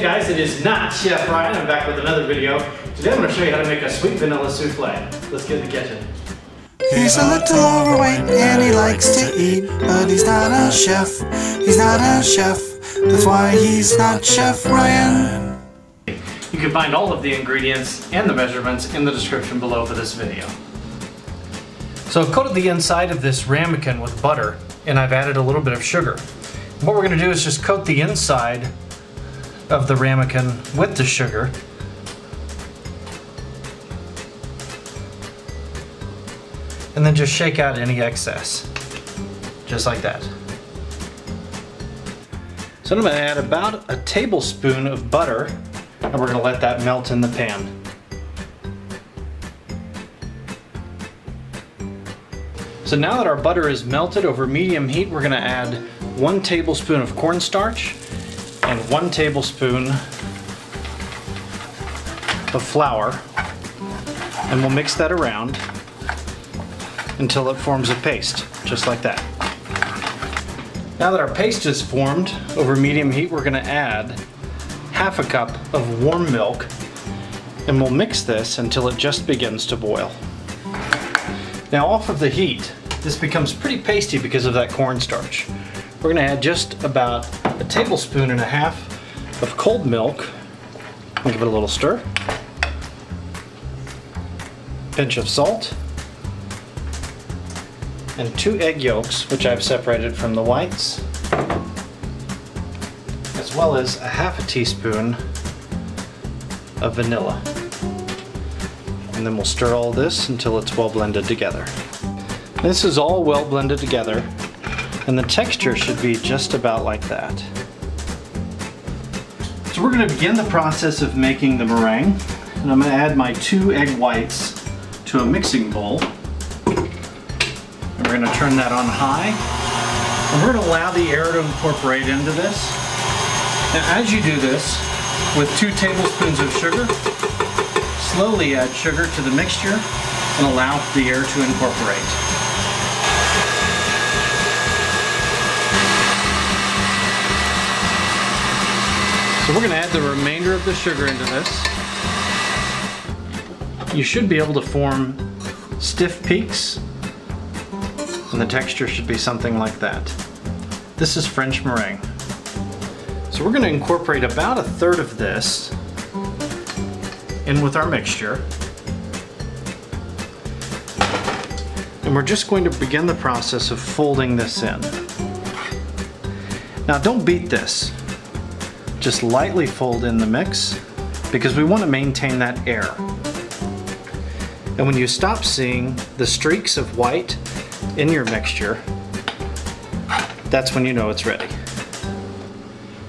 Hey guys, it is not Chef Ryan. I'm back with another video. Today I'm going to show you how to make a sweet vanilla souffle. Let's get in the kitchen. He's a little overweight and he likes to eat, but he's not a chef. He's not a chef. That's why he's not Chef Ryan. You can find all of the ingredients and the measurements in the description below for this video. So I've coated the inside of this ramekin with butter, and I've added a little bit of sugar. What we're going to do is just coat the inside of the ramekin with the sugar. And then just shake out any excess, just like that. So I'm going to add about a tablespoon of butter, and we're going to let that melt in the pan. So now that our butter is melted over medium heat, we're going to add 1 tablespoon of cornstarch and 1 tablespoon of flour, and we'll mix that around until it forms a paste, just like that. Now that our paste is formed over medium heat, we're going to add half a cup of warm milk, and we'll mix this until it just begins to boil. Now off of the heat, this becomes pretty pasty because of that cornstarch. We're going to add just about a tablespoon and a half of cold milk. Give it a little stir. Pinch of salt. And 2 egg yolks, which I've separated from the whites, as well as a half a teaspoon of vanilla. And then we'll stir all this until it's well blended together. This is all well blended together, and the texture should be just about like that. So we're going to begin the process of making the meringue, and I'm going to add my 2 egg whites to a mixing bowl. And we're going to turn that on high, and we're going to allow the air to incorporate into this. Now as you do this, with 2 tablespoons of sugar, slowly add sugar to the mixture and allow the air to incorporate. So we're going to add the remainder of the sugar into this. You should be able to form stiff peaks, and the texture should be something like that. This is French meringue. So we're going to incorporate about 1/3 of this in with our mixture. And we're just going to begin the process of folding this in. Now don't beat this. Just lightly fold in the mix because we want to maintain that air. And when you stop seeing the streaks of white in your mixture, that's when you know it's ready.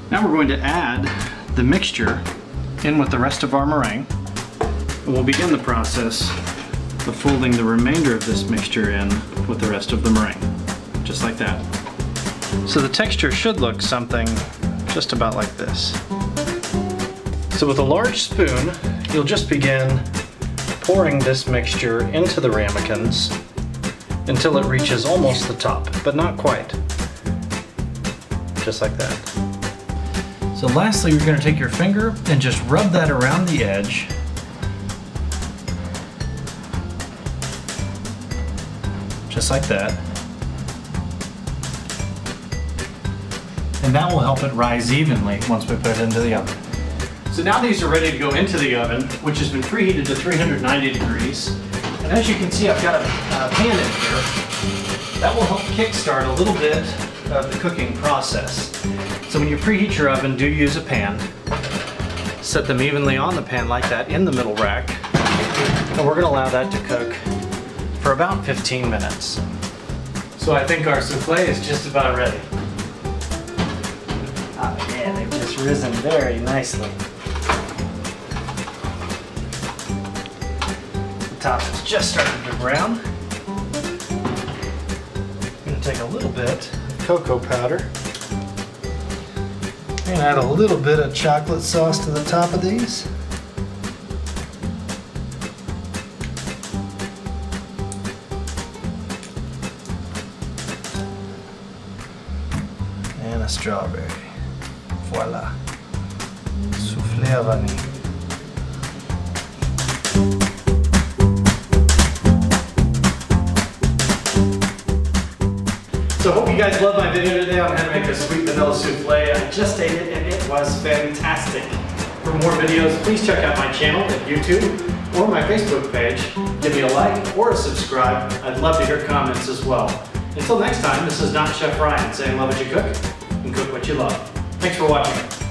Now we're going to add the mixture in with the rest of our meringue, and we'll begin the process of folding the remainder of this mixture in with the rest of the meringue, just like that. So the texture should look something just about like this. So with a large spoon, you'll just begin pouring this mixture into the ramekins until it reaches almost the top, but not quite. Just like that. So lastly, you're going to take your finger and just rub that around the edge. Just like that. And that will help it rise evenly once we put it into the oven. So now these are ready to go into the oven, which has been preheated to 390 degrees. And as you can see, I've got a pan in here. That will help kickstart a little bit of the cooking process. So when you preheat your oven, do use a pan. Set them evenly on the pan like that in the middle rack. And we're going to allow that to cook for about 15 minutes. So I think our souffle is just about ready. Oh yeah, they've just risen very nicely. The top has just started to brown. I'm going to take a little bit of cocoa powder and add a little bit of chocolate sauce to the top of these. And a strawberry. Voila. heavenly. So I hope you guys loved my video today on how to make a sweet vanilla souffle. I just ate it and it was fantastic. For more videos, please check out my channel at YouTube or my Facebook page. Give me a like or a subscribe. I'd love to hear comments as well. Until next time, this is not Chef Ryan saying love what you cook and cook what you love. Thanks for watching.